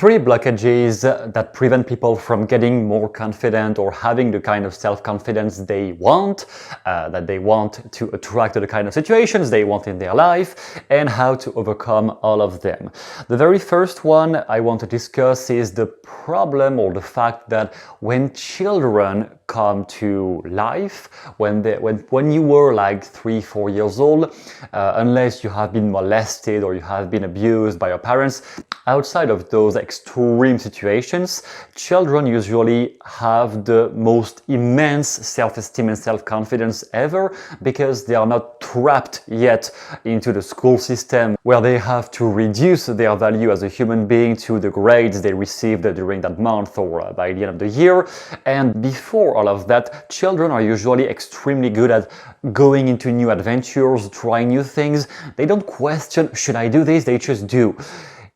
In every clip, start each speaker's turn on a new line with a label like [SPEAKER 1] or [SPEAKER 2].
[SPEAKER 1] Three blockages that prevent people from getting more confident or having the kind of self-confidence they want, that they want to attract to the kind of situations they want in their life, and how to overcome all of them. The very first one I want to discuss is the problem or the fact that when children come to life, when you were like 3-4 years old, unless you have been molested or you have been abused by your parents, outside of those extreme situations, children usually have the most immense self-esteem and self-confidence ever because they are not trapped yet into the school system where they have to reduce their value as a human being to the grades they received during that month or by the end of the year. And before all of that, children are usually extremely good at going into new adventures, trying new things. They don't question, should I do this? They just do.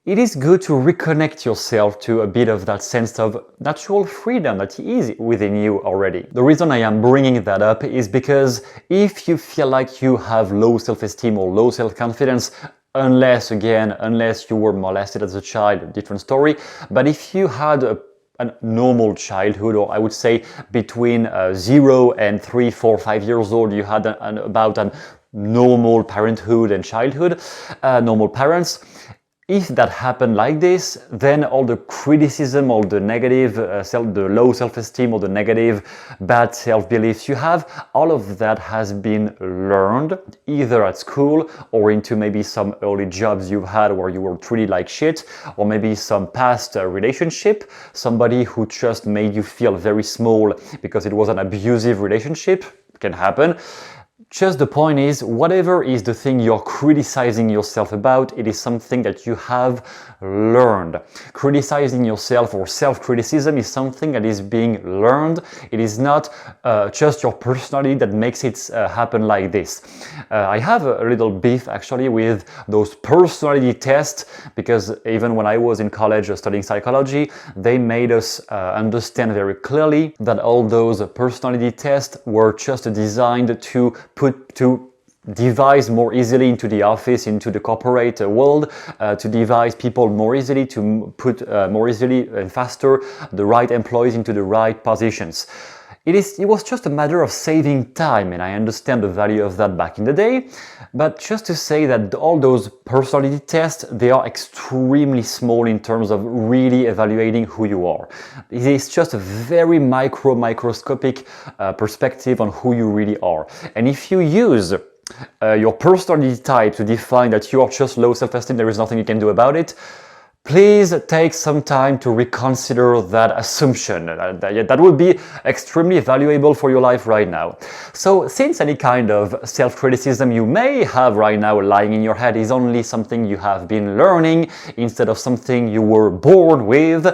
[SPEAKER 1] It is good to reconnect yourself to a bit of that sense of natural freedom that is within you already. The reason I am bringing that up is because if you feel like you have low self-esteem or low self-confidence, unless you were molested as a child, a different story, but if you had a normal childhood, or I would say between 0 and 3, 4, 5 years old, you had about a normal parenthood and childhood, normal parents. If that happened like this, then all the criticism, all the negative, the low self-esteem or the negative, bad self-beliefs you have, all of that has been learned either at school or into maybe some early jobs you've had where you were treated like shit, or maybe some past relationship, somebody who just made you feel very small because it was an abusive relationship, can happen. Just the point is, whatever is the thing you're criticizing yourself about, it is something that you have learned. Criticizing yourself or self-criticism is something that is being learned. It is not just your personality that makes it happen like this. I have a little beef actually with those personality tests, because even when I was in college studying psychology, they made us understand very clearly that all those personality tests were just designed to devise more easily into the office, into the corporate world, to devise people more easily, to put more easily and faster the right employees into the right positions. It was just a matter of saving time, and I understand the value of that back in the day, but just to say that all those personality tests, they are extremely small in terms of really evaluating who you are. It is just a very microscopic perspective on who you really are. And if you use your personality type to define that you are just low self-esteem, there is nothing you can do about it, please take some time to reconsider that assumption. That would be extremely valuable for your life right now. So since any kind of self-criticism you may have right now lying in your head is only something you have been learning instead of something you were born with,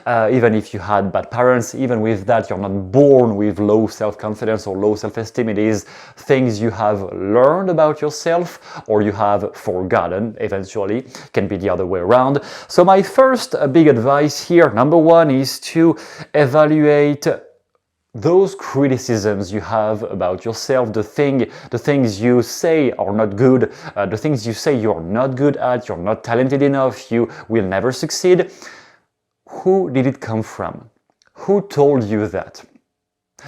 [SPEAKER 1] even if you had bad parents, even with that you're not born with low self-confidence or low self-esteem. It is things you have learned about yourself or you have forgotten eventually. Can be the other way around. So my first big advice here, number one, is to evaluate those criticisms you have about yourself, the things you say are not good, the things you say you're not good at, you're not talented enough, you will never succeed. Who did it come from? Who told you that?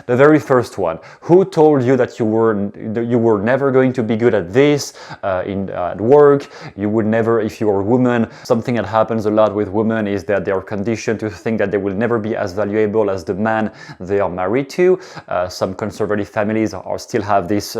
[SPEAKER 1] The very first one. Who told you that you were never going to be good at this at work? You would never, if you are a woman, something that happens a lot with women is that they are conditioned to think that they will never be as valuable as the man they are married to. Some conservative families still have this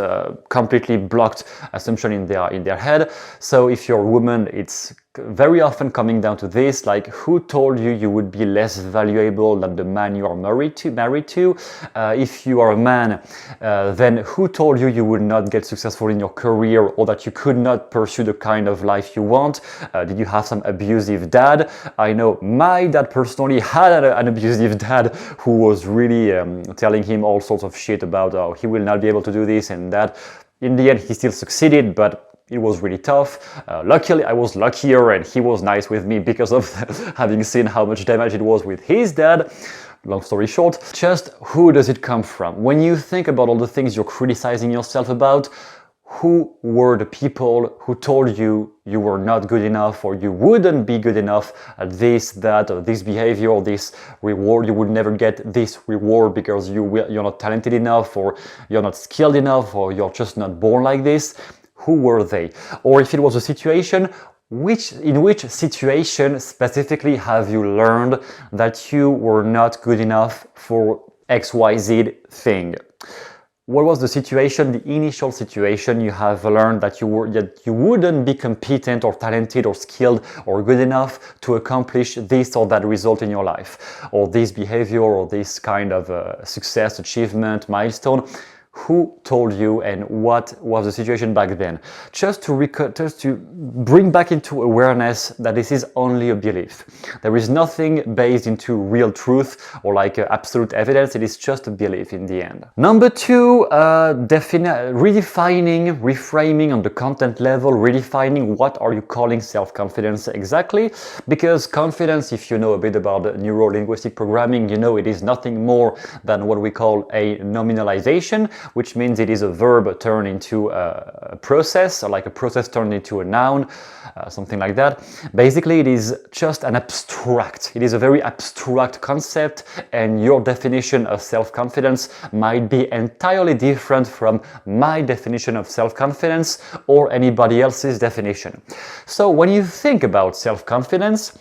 [SPEAKER 1] completely blocked assumption in their head. So if you're a woman, it's very often coming down to this, like, who told you you would be less valuable than the man you are married to? If you are a man, then who told you you would not get successful in your career or that you could not pursue the kind of life you want? Did you have some abusive dad? I know my dad personally had an abusive dad who was really telling him all sorts of shit about how he will not be able to do this and that. In the end, he still succeeded, but it was really tough. Luckily, I was luckier and he was nice with me because of having seen how much damage it was with his dad. Long story short, just who does it come from? When you think about all the things you're criticizing yourself about, who were the people who told you you were not good enough, or you wouldn't be good enough at this, that, or this behavior, or this reward. You would never get this reward because you're not talented enough, or you're not skilled enough, or you're just not born like this. Who were they? Or if it was a situation, in which situation specifically have you learned that you were not good enough for XYZ thing? What was the situation, the initial situation you have learned that you wouldn't be competent or talented or skilled or good enough to accomplish this or that result in your life, or this behavior, or this kind of success, achievement, milestone? Who told you, and what was the situation back then? Just to bring back into awareness that this is only a belief. There is nothing based into real truth or like absolute evidence. It is just a belief in the end. Number two, redefining, reframing on the content level, redefining what are you calling self-confidence exactly? Because confidence, if you know a bit about neuro-linguistic programming, you know it is nothing more than what we call a nominalization, which means it is a verb turned into a process, or like a process turned into a noun, something like that. Basically, it is just an abstract. It is a very abstract concept, and your definition of self-confidence might be entirely different from my definition of self-confidence or anybody else's definition. So when you think about self-confidence,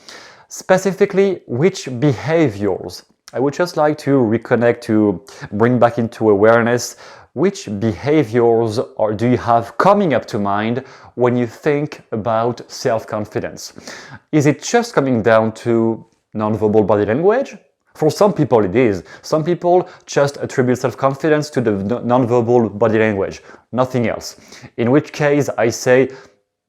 [SPEAKER 1] specifically which behaviors, I would just like to reconnect, to bring back into awareness which behaviors do you have coming up to mind when you think about self-confidence. Is it just coming down to non-verbal body language? For some people it is. Some people just attribute self-confidence to the non-verbal body language, nothing else. In which case I say,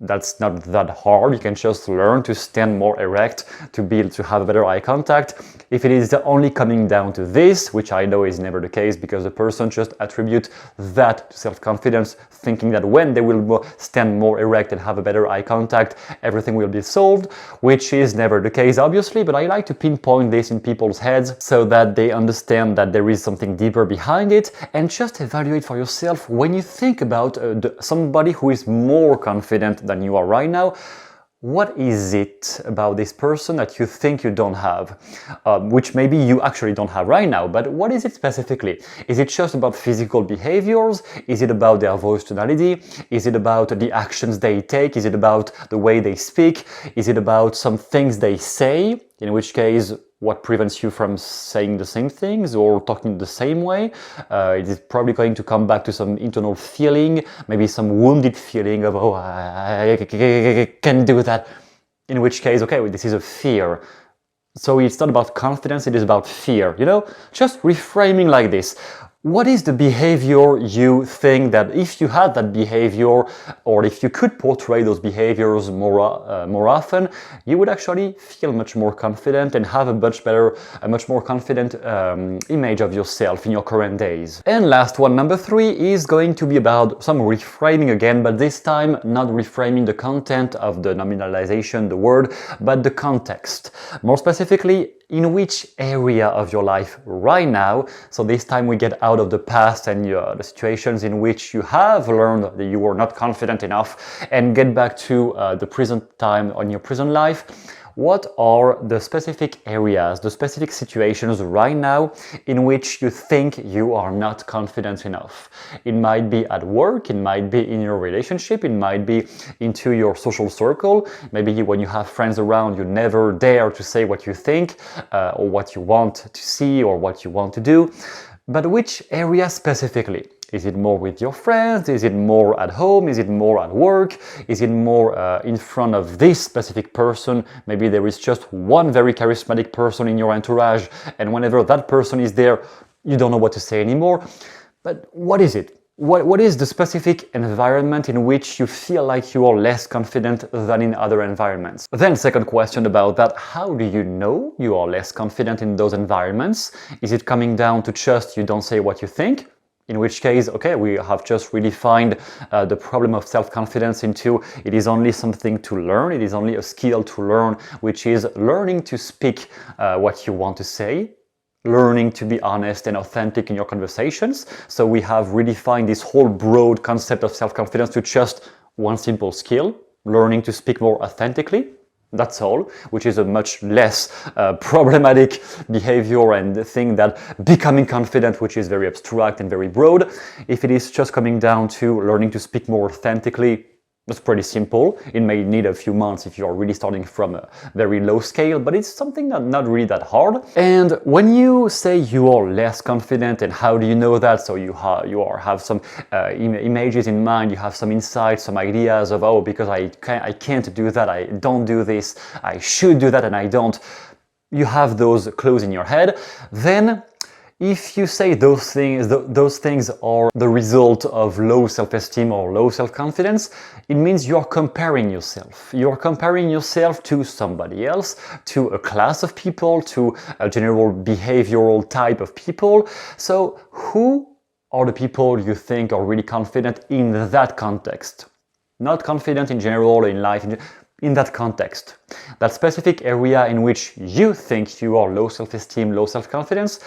[SPEAKER 1] that's not that hard. You can just learn to stand more erect, to be able to have a better eye contact. If it is only coming down to this, which I know is never the case, because the person just attributes that to self-confidence, thinking that when they will stand more erect and have a better eye contact, everything will be solved, which is never the case, obviously, but I like to pinpoint this in people's heads so that they understand that there is something deeper behind it, and just evaluate for yourself when you think about somebody who is more confident than you are right now. What is it about this person that you think you don't have, which maybe you actually don't have right now, but what is it specifically? Is it just about physical behaviors? Is it about their voice tonality? Is it about the actions they take? Is it about the way they speak? Is it about some things they say? In which case, what prevents you from saying the same things or talking the same way? It is probably going to come back to some internal feeling, maybe some wounded feeling of, oh, I can't do that. In which case, okay, this is a fear. So it's not about confidence, it is about fear, you know? Just reframing like this. What is the behavior you think that if you had that behavior, or if you could portray those behaviors more often, you would actually feel much more confident and have a much more confident image of yourself in your current days? And last one, number 3, is going to be about some reframing again, but this time not reframing the content of the nominalization, the word, but the context. More specifically, in which area of your life right now. So this time we get out of the past and the situations in which you have learned that you were not confident enough, and get back to the present time on your present life. What are the specific areas, the specific situations right now in which you think you are not confident enough? It might be at work, it might be in your relationship, it might be into your social circle. Maybe when you have friends around, you never dare to say what you think or what you want to see or what you want to do. But which area specifically? Is it more with your friends? Is it more at home? Is it more at work? Is it more in front of this specific person? Maybe there is just one very charismatic person in your entourage, and whenever that person is there, you don't know what to say anymore. But what is it? What is the specific environment in which you feel like you are less confident than in other environments? Then second question about that, how do you know you are less confident in those environments? Is it coming down to just you don't say what you think? In which case, okay, we have just redefined the problem of self-confidence into it is only something to learn, it is only a skill to learn, which is learning to speak what you want to say. learning to be honest and authentic in your conversations. So we have redefined this whole broad concept of self-confidence to just one simple skill, learning to speak more authentically. That's all, which is a much less problematic behavior and thing than becoming confident, which is very abstract and very broad. If it is just coming down to learning to speak more authentically, that's pretty simple. It may need a few months if you're really starting from a very low scale, but it's something not really that hard. And when you say you are less confident, and how do you know that? So you have some images in mind, you have some insights, some ideas of, oh, because I can't do that, I don't do this, I should do that and I don't. You have those clues in your head. Then if you say those things are the result of low self-esteem or low self-confidence, it means you're comparing yourself. You're comparing yourself to somebody else, to a class of people, to a general behavioral type of people. So who are the people you think are really confident in that context? Not confident in general in life, in that context. That specific area in which you think you are low self-esteem, low self-confidence,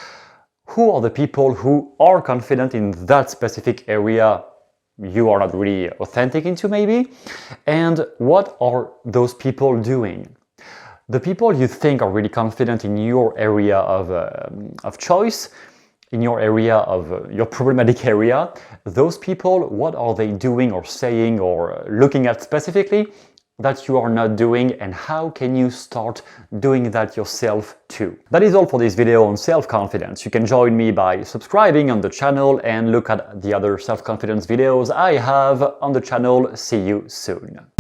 [SPEAKER 1] who are the people who are confident in that specific area you are not really authentic into, maybe? And what are those people doing? The people you think are really confident in your area of choice, in your area of your problematic area, those people, what are they doing or saying or looking at specifically that you are not doing, and how can you start doing that yourself too? That is all for this video on self-confidence. You can join me by subscribing on the channel and look at the other self-confidence videos I have on the channel. See you soon.